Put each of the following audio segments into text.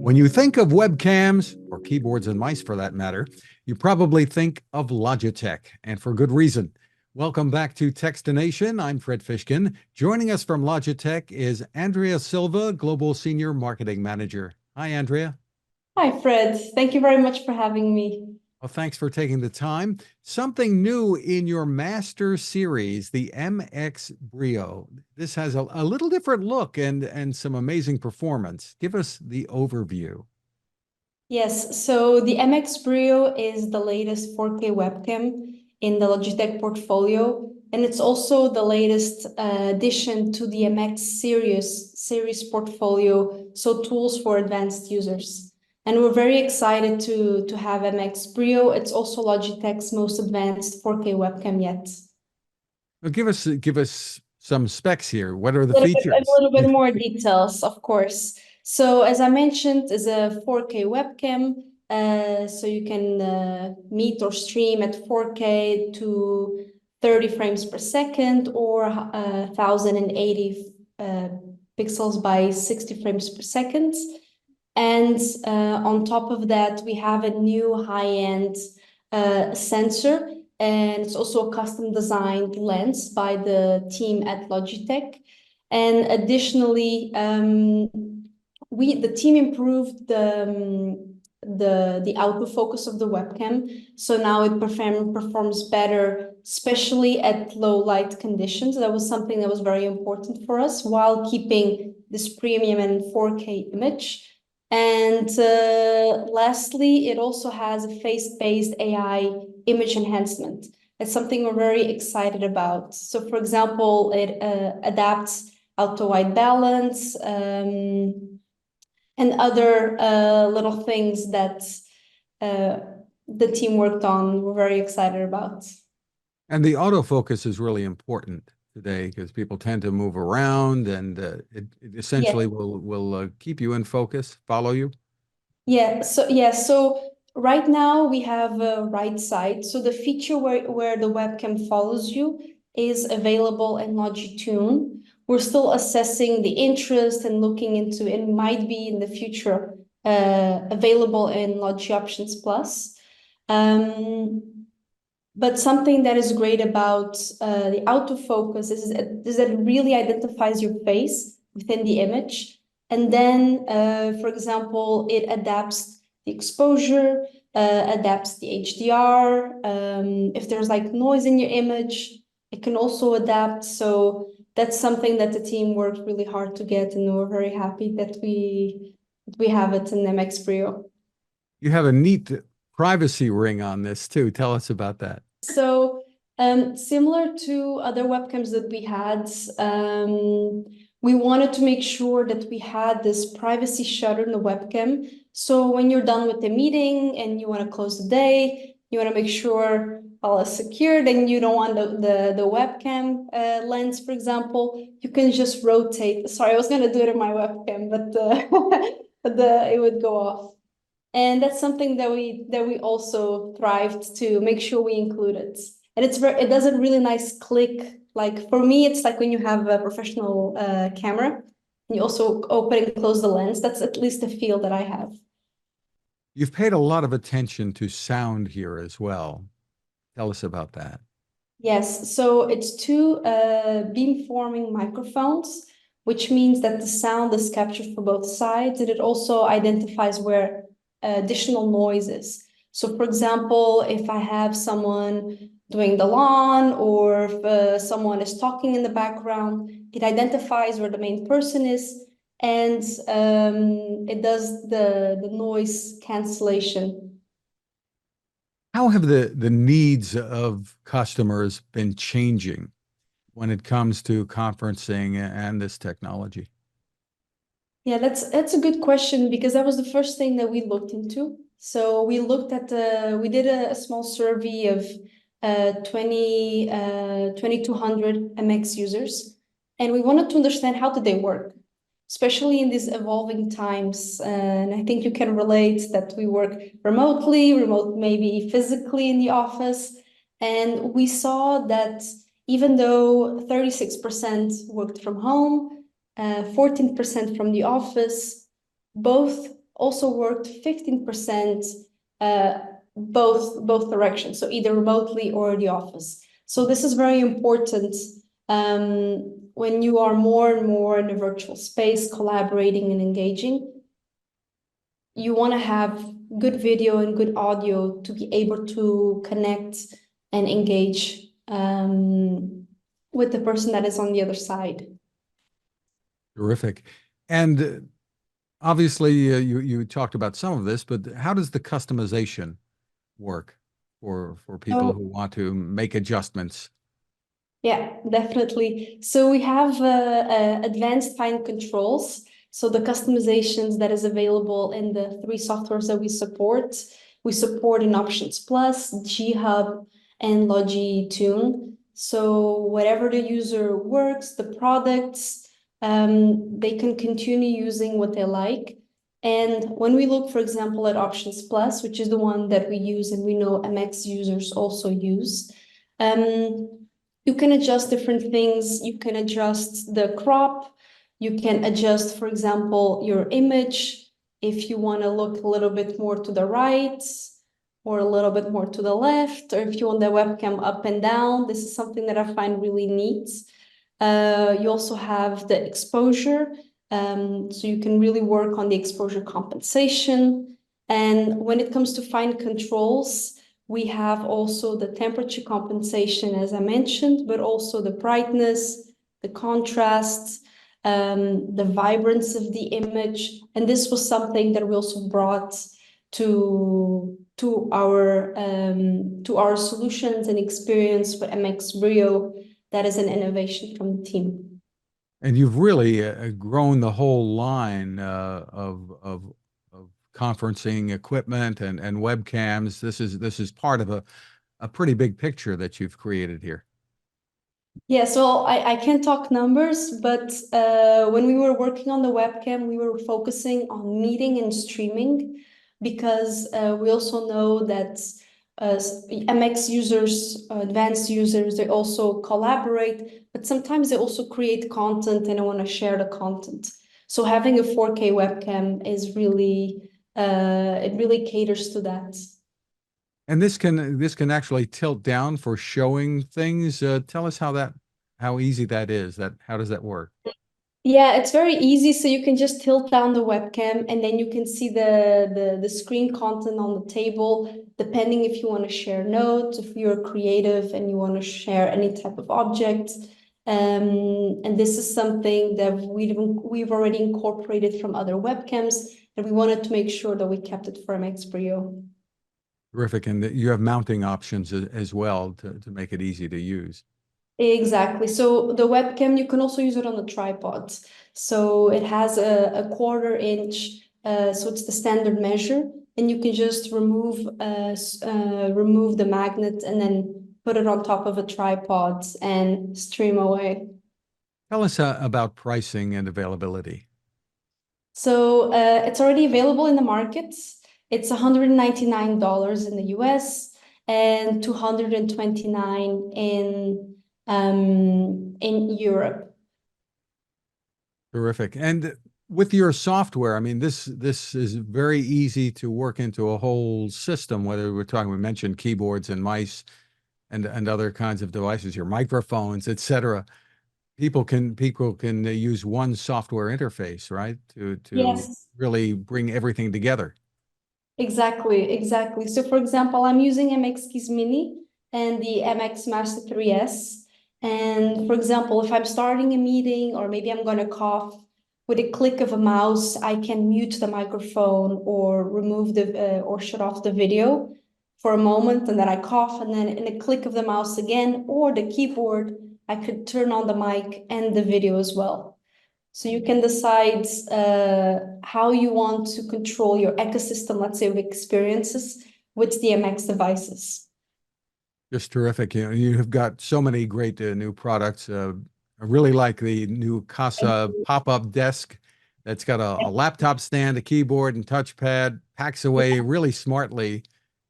When you think of webcams, or keyboards and mice for that matter, you probably think of Logitech, and for good reason. Welcome back to Techstination. I'm Fred Fishkin. Joining us from Logitech is Andrea Silva, Global Senior Marketing Manager. Hi, Andrea. Hi, Fred. Thank you very much for having me. Well, thanks for taking the time. Something new in your master series, the MX Brio. This has a little different look and some amazing performance. Give us the overview. Yes, so the MX Brio is the latest 4K webcam in the Logitech portfolio, and it's also the latest addition to the MX series portfolio, so tools for advanced users. And we're very excited to have MX Brio. It's also Logitech's most advanced 4K webcam yet. Well, give us some specs here. What are the A features? little bit more details, of course. So as I mentioned, it's a 4K webcam. So you can meet or stream at 4K to 30 frames per second or 1080 pixels by 60 frames per second. And on top of that, we have a new high-end sensor, and it's also a custom designed lens by the team at Logitech. And additionally, the team improved the autofocus of the webcam, so now it performs better, especially at low light conditions. That was something that was very important for us while keeping this premium and 4K image. And lastly, it also has a face-based AI image enhancement. It's something we're very excited about. So, for example, it adapts auto-white balance and other little things that the team worked on. We're very excited about. And the autofocus is really important today because people tend to move around, and it essentially will keep you in focus, follow you. So right now we have a right side. So the feature where the webcam follows you is available in Logitune. We're still assessing the interest and looking into it. Might be in the future available in Logi Options Plus. But something that is great about the autofocus is that it really identifies your face within the image. And then, for example, it adapts the exposure, adapts the HDR. If there's like noise in your image, it can also adapt. So that's something that the team worked really hard to get, and we're very happy that we have it in MX Brio. You have a neat privacy ring on this too. Tell us about that. So similar to other webcams that we had, we wanted to make sure that we had this privacy shutter in the webcam. So when you're done with the meeting and you want to close the day, you want to make sure all is secure, then you don't want the webcam lens, for example, you can just rotate. Sorry, I was going to do it in my webcam, but it would go off. And that's something that we also thrived to make sure we include it. And it does a really nice click. Like for me, it's like when you have a professional camera, and you also open and close the lens. That's at least the feel that I have. You've paid a lot of attention to sound here as well. Tell us about that. Yes, so it's two beamforming microphones, which means that the sound is captured from both sides, and it also identifies where additional noises. So for example, if I have someone doing the lawn, or if someone is talking in the background, it identifies where the main person is, and it does the noise cancellation. How have the needs of customers been changing when it comes to conferencing and this technology? Yeah, that's a good question, because that was the first thing that we looked into. So we looked at we did a small survey of 2,200 MX users, and we wanted to understand how did they work, especially in these evolving times. And I think you can relate that we work remotely, remote maybe physically in the office, and we saw that even though 36% worked from home, 14% from the office, both also worked 15% both directions, so either remotely or the office. So this is very important when you are more and more in a virtual space, collaborating and engaging. You want to have good video and good audio to be able to connect and engage with the person that is on the other side. Terrific. And obviously, you talked about some of this, but how does the customization work for people who want to make adjustments? Yeah, definitely. So we have advanced fine controls. So the customizations that is available in the 3 softwares that we support. We support in Options Plus, G-Hub, and Logitune. So whatever the user works, the products, they can continue using what they like. And when we look, for example, at Options Plus, which is the one that we use and we know MX users also use, you can adjust different things. You can adjust the crop. You can adjust, for example, your image if you want to look a little bit more to the right or a little bit more to the left, or if you want the webcam up and down. This is something that I find really neat. You also have the exposure. So you can really work on the exposure compensation. And when it comes to fine controls, we have also the temperature compensation, as I mentioned, but also the brightness, the contrast, the vibrance of the image. And this was something that we also brought to our solutions and experience with MX Brio. That is an innovation from the team. And you've really grown the whole line of conferencing equipment and webcams. This is part of a pretty big picture that you've created here. Yeah, so I can't talk numbers, but when we were working on the webcam, we were focusing on meeting and streaming because we also know that MX users, advanced users, they also collaborate, but sometimes they also create content and they want to share the content. So having a 4K webcam is really, it really caters to that. And this can actually tilt down for showing things. Tell us how easy that is. How does that work? Yeah, it's very easy. So you can just tilt down the webcam and then you can see the screen content on the table, depending if you want to share notes, if you're creative and you want to share any type of object. And this is something that we've already incorporated from other webcams, and we wanted to make sure that we kept it for MX Brio. Terrific. And that you have mounting options as well to make it easy to use. Exactly. So the webcam, you can also use it on the tripod. So it has a 1/4 inch, so it's the standard measure, and you can just remove the magnet and then put it on top of a tripod and stream away. Tell us about pricing and availability. So it's already available in the market. It's $199 in the US and $229 in Europe. Terrific. And with your software, I mean, this is very easy to work into a whole system, whether we mentioned keyboards and mice and other kinds of devices, your microphones, etc. People can use one software interface, right? To Yes. really bring everything together. Exactly. So for example, I'm using MX Keys Mini and the MX Master 3S. And for example, if I'm starting a meeting or maybe I'm going to cough, with a click of a mouse, I can mute the microphone or remove or shut off the video for a moment, and then I cough, and then in a click of the mouse again, or the keyboard, I could turn on the mic and the video as well. So you can decide how you want to control your ecosystem, let's say, of experiences with the MX devices. Just terrific. You have got so many great new products. I really like the new Casa pop-up desk that's got a laptop stand, a keyboard, and touchpad, packs away really smartly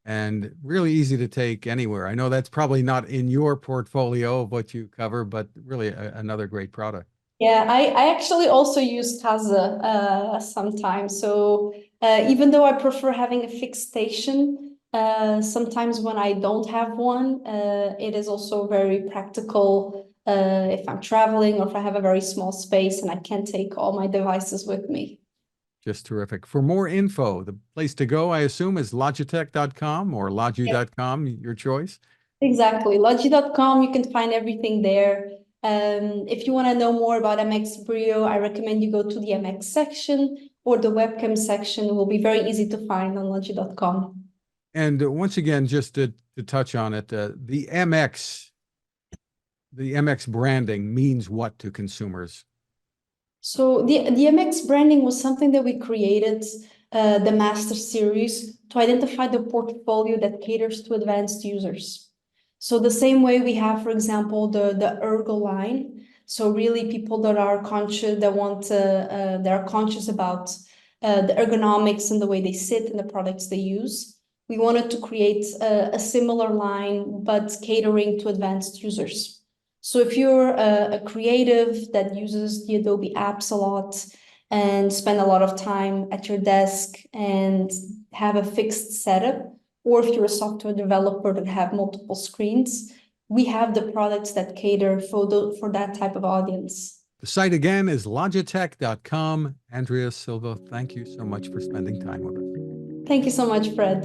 and really easy to take anywhere. I know that's probably not in your portfolio of what you cover, but really another great product. Yeah, I actually also use Casa sometimes. So Even though I prefer having a fixed station, sometimes when I don't have one, it is also very practical if I'm traveling or if I have a very small space and I can't take all my devices with me. Just terrific. For more info, the place to go, I assume, is logitech.com or logi.com, your choice. Exactly. Logi.com, you can find everything there. If you want to know more about MX Brio, I recommend you go to the MX section or the webcam section. It will be very easy to find on Logi.com. And once again, just to touch on it, the MX branding means what to consumers? So the MX branding was something that we created, the Master Series, to identify the portfolio that caters to advanced users. So the same way we have, for example, the Ergo line. So really people that are conscious, that are conscious about the ergonomics and the way they sit and the products they use. We wanted to create a similar line, but catering to advanced users. So if you're a creative that uses the Adobe apps a lot and spend a lot of time at your desk and have a fixed setup, or if you're a software developer that have multiple screens, we have the products that cater for that type of audience. The site again is logitech.com. Andrea, Silva, thank you so much for spending time with us. Thank you so much, Fred.